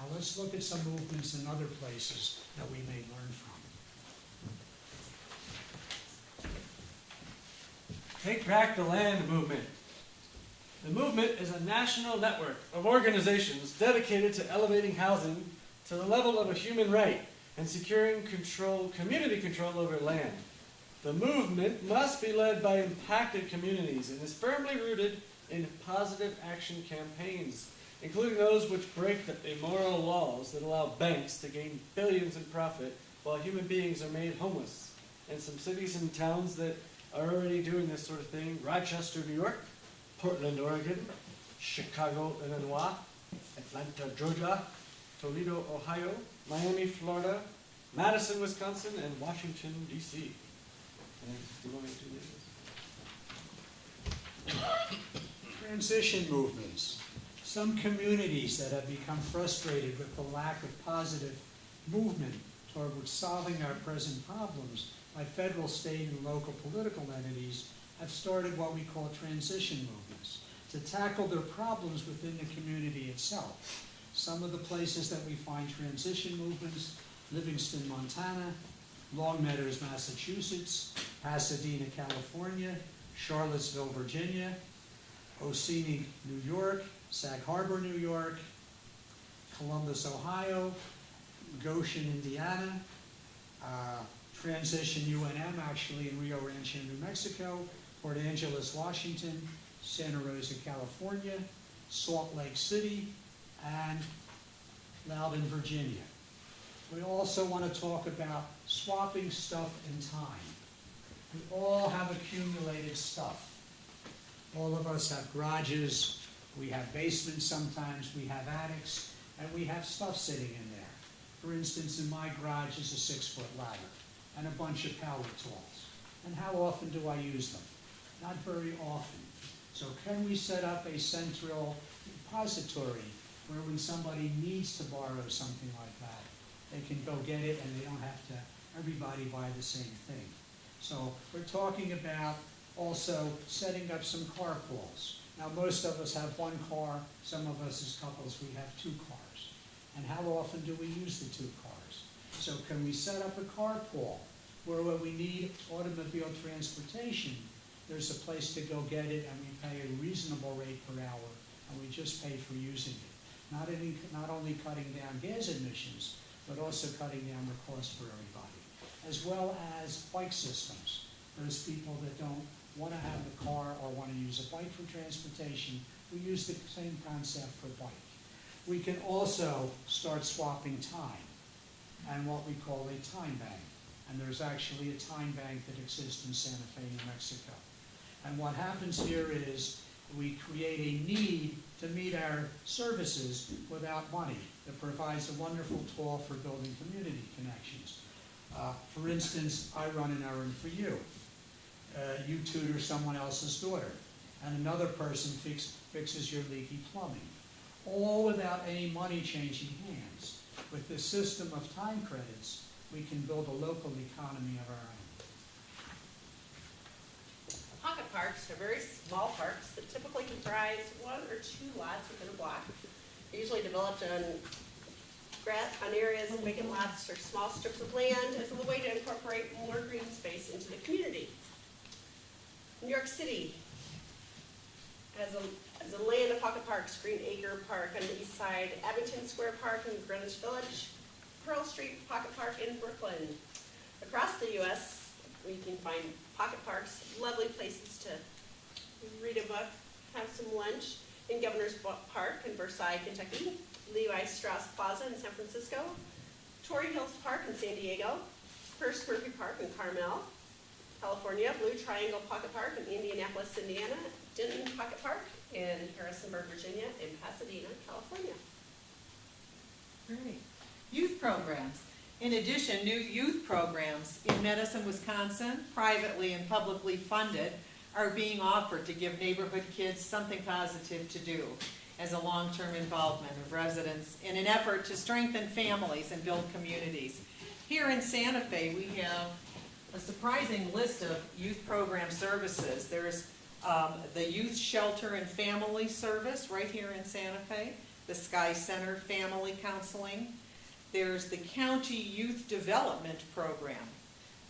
Now let's look at some movements in other places that we may learn from. Take Back the Land movement. The movement is a national network of organizations dedicated to elevating housing to the level of a human right and securing community control over land. The movement must be led by impacted communities and is firmly rooted in positive action campaigns, including those which break the immoral laws that allow banks to gain billions in profit while human beings are made homeless. And some cities and towns that are already doing this sort of thing: Rochester, New York, Portland, Oregon, Chicago, Illinois, Atlanta, Georgia, Toledo, Ohio, Miami, Florida, Madison, Wisconsin, and Washington, D.C. And do you want me to do this? Transition movements. Some communities that have become frustrated with the lack of positive movement toward solving our present problems by federal, state, and local political entities have started what we call transition movements to tackle their problems within the community itself. Some of the places that we find transition movements: Livingston, Montana; Longmeadows, Massachusetts; Pasadena, California; Charlottesville, Virginia; Oceanside, New York; Sag Harbor, New York; Columbus, Ohio; Goshen, Indiana; Transition UNM, actually in Rio Rancho, New Mexico; Port Angeles, Washington; Santa Rosa, California; Salt Lake City; and Loudon, Virginia. We also want to talk about swapping stuff in time. We all have accumulated stuff. All of us have garages, we have basements sometimes, we have attics, and we have stuff sitting in there. For instance, in my garage is a 6-foot ladder and a bunch of power tools. And how often do I use them? Not very often. So can we set up a central repository where when somebody needs to borrow something like that, they can go get it and they don't have to, everybody buy the same thing. So we're talking about also setting up some carpools. Now most of us have one car, some of us as couples, we have 2 cars. And how often do we use the 2 cars? So can we set up a carpool where when we need automobile transportation, there's a place to go get it and we pay a reasonable rate per hour and we just pay for using it. Not only cutting down gas emissions, but also cutting down the cost for everybody. As well as bike systems. Those people that don't want to have the car or want to use a bike for transportation, we use the same concept for bike. We can also start swapping time and what we call a time bank. And there's actually a time bank that exists in Santa Fe, New Mexico. And what happens here is we create a need to meet our services without money. That provides a wonderful tool for building community connections. For instance, I run an errand for you. You tutor someone else's daughter. And another person fixes your leaky plumbing. All without any money changing hands. With this system of time credits, we can build a local economy of our own. Pocket parks are very small parks that typically comprise 1 or 2 lots within a block. They're usually developed on areas of vacant lots or small strips of land as a way to incorporate more green space into the community. New York City has a land of pocket parks: Green Acre Park on the east side, Abington Square Park in Greenwich Village, Pearl Street Pocket Park in Brooklyn. Across the U.S., we can find pocket parks, lovely places to read a book, have some lunch, in Governor's Park in Versailles, Kentucky, Levi Strauss Plaza in San Francisco, Torrey Hills Park in San Diego, First Murphy Park in Carmel, California, Blue Triangle Pocket Park in Indianapolis, Indiana, Denton Pocket Park in Harrisonburg, Virginia, and Pasadena, California. Great. Youth programs. In addition, new youth programs in Madison, Wisconsin, privately and publicly funded, are being offered to give neighborhood kids something positive to do as a long-term involvement of residents in an effort to strengthen families and build communities. Here in Santa Fe, we have a surprising list of youth program services. There's the Youth Shelter and Family Service right here in Santa Fe. the Sky Center Family Counseling. There's the County Youth Development Program.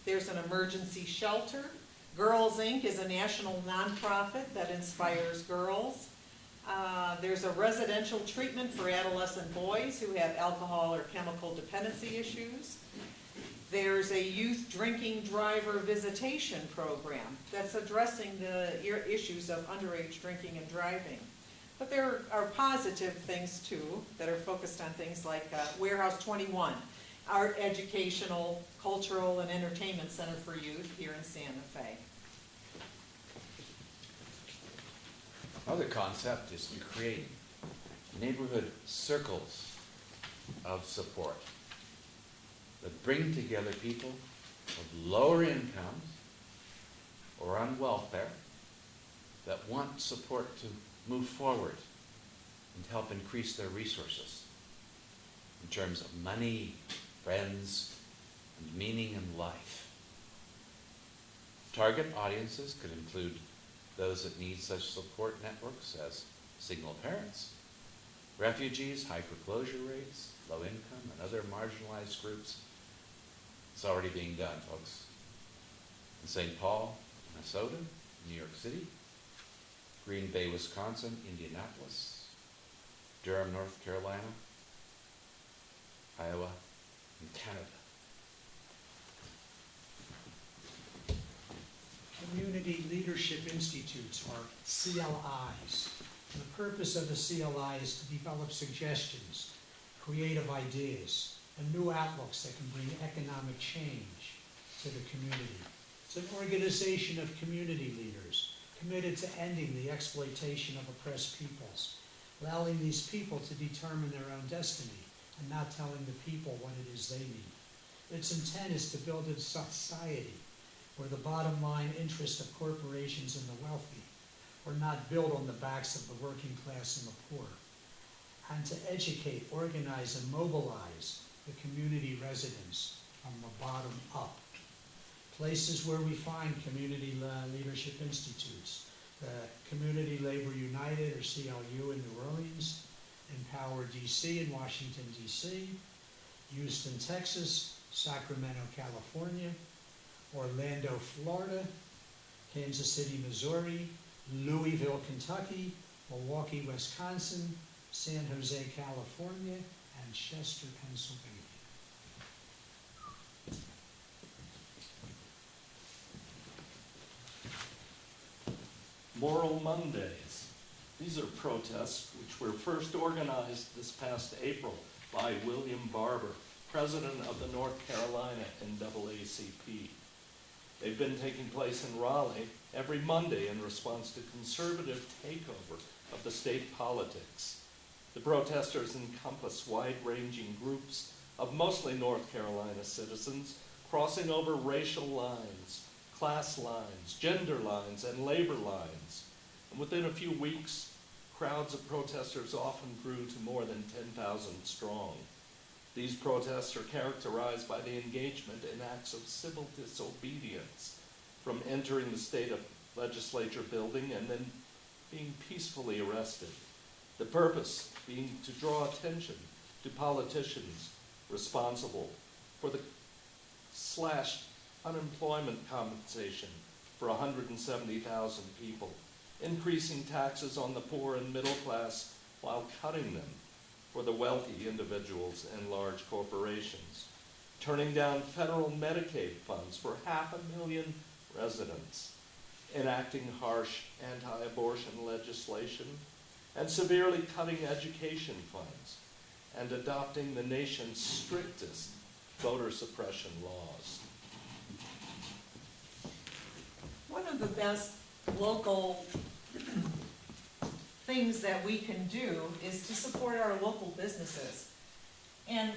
There's an emergency shelter. Girls Inc. is a national nonprofit that inspires girls. There's a residential treatment for adolescent boys who have alcohol or chemical dependency issues. There's a youth drinking driver visitation program that's addressing the issues of underage drinking and driving. But there are positive things too that are focused on things like Warehouse 21, our educational, cultural, and entertainment center for youth here in Santa Fe. Another concept is to create neighborhood circles of support that bring together people of lower incomes or on welfare that want support to move forward and help increase their resources in terms of money, friends, and meaning in life. Target audiences could include those that need such support networks as single parents, refugees, high foreclosure rates, low income, and other marginalized groups. It's already being done, folks. In St. Paul, Minnesota, New York City, Green Bay, Wisconsin, Indianapolis, Durham, North Carolina, Iowa, and Canada. Community Leadership Institutes, or CLIs. And the purpose of the CLI is to develop suggestions, creative ideas, and new outlooks that can bring economic change to the community. It's an organization of community leaders committed to ending the exploitation of oppressed peoples, allowing these people to determine their own destiny and not telling the people what it is they need. Its intent is to build a society where the bottom line interests of corporations and the wealthy are not built on the backs of the working class and the poor, and to educate, organize, and mobilize the community residents from the bottom up. Places where we find community leadership institutes: the Community Labor United, or CLU, in New Orleans, Empower DC in Washington, DC, Houston, Texas, Sacramento, California, Orlando, Florida, Kansas City, Missouri, Louisville, Kentucky, Milwaukee, Wisconsin, San Jose, California, and Chester, Pennsylvania. Moral Mondays. These are protests which were first organized this past April by William Barber, president of the North Carolina NAACP. They've been taking place in Raleigh every Monday in response to conservative takeover of the state politics. The protesters encompass wide-ranging groups of mostly North Carolina citizens crossing over racial lines, class lines, gender lines, and labor lines. And within a few weeks, crowds of protesters often grew to more than 10,000 strong. These protests are characterized by the engagement in acts of civil disobedience, from entering the state legislature building and then being peacefully arrested. The purpose being to draw attention to politicians responsible for the slashed unemployment compensation for 170,000 people, increasing taxes on the poor and middle class while cutting them for the wealthy individuals and large corporations, turning down federal Medicaid funds for 500,000 residents, enacting harsh anti-abortion legislation, and severely cutting education funds, and adopting the nation's strictest voter suppression laws. One of the best local things that we can do is to support our local businesses. And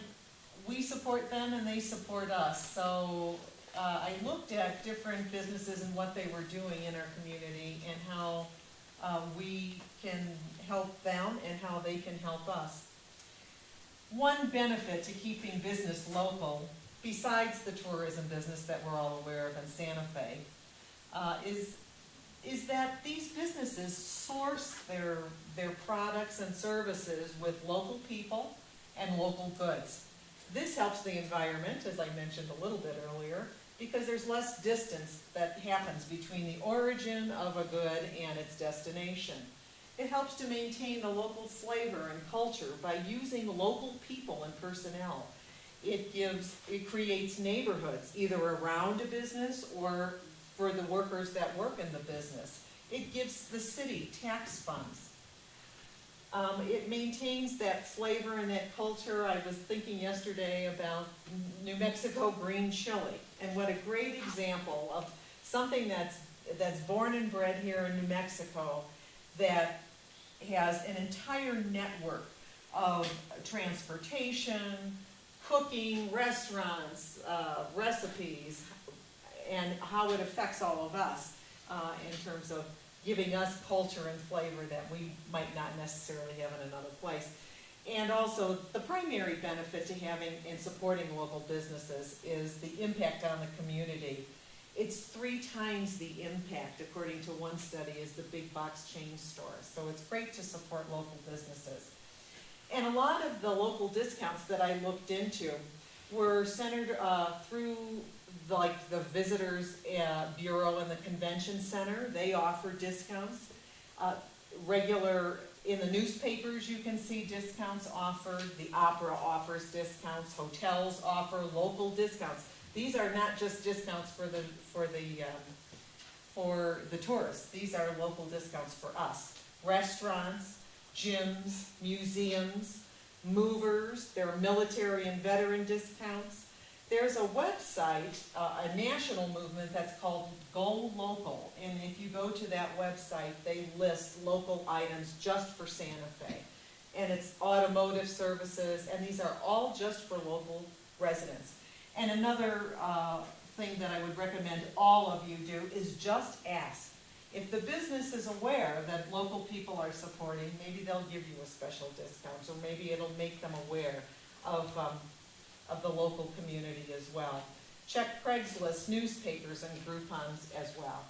we support them and they support us. So I looked at different businesses and what they were doing in our community and how we can help them and how they can help us. One benefit to keeping business local, besides the tourism business that we're all aware of in Santa Fe, is is that these businesses source their products and services with local people and local goods. This helps the environment, as I mentioned a little bit earlier, because there's less distance that happens between the origin of a good and its destination. It helps to maintain the local flavor and culture by using local people and personnel. It creates neighborhoods, either around a business or for the workers that work in the business. It gives the city tax funds. It maintains that flavor and that culture. I was thinking yesterday about New Mexico green chili, and what a great example of something that's born and bred here in New Mexico that has an entire network of transportation, cooking, restaurants, recipes, and how it affects all of us in terms of giving us culture and flavor that we might not necessarily have in another place. And also, the primary benefit to having and supporting local businesses is the impact on the community. It's 3 times the impact, according to one study, as the big box chain stores. So it's great to support local businesses. And a lot of the local discounts that I looked into were centered through the Visitors Bureau and the Convention Center. They offer discounts. In the newspapers, you can see discounts offered. The opera offers discounts. Hotels offer local discounts. These are not just discounts for the tourists. These are local discounts for us. Restaurants, gyms, museums, movers. There are military and veteran discounts. There's a website, a national movement that's called Go Local, and if you go to that website, they list local items just for Santa Fe. And it's automotive services, and these are all just for local residents. And another thing that I would recommend all of you do is just ask. If the business is aware that local people are supporting, maybe they'll give you a special discount, or maybe it'll make them aware of the local community as well. Check Craigslist, newspapers, and Groupons as well.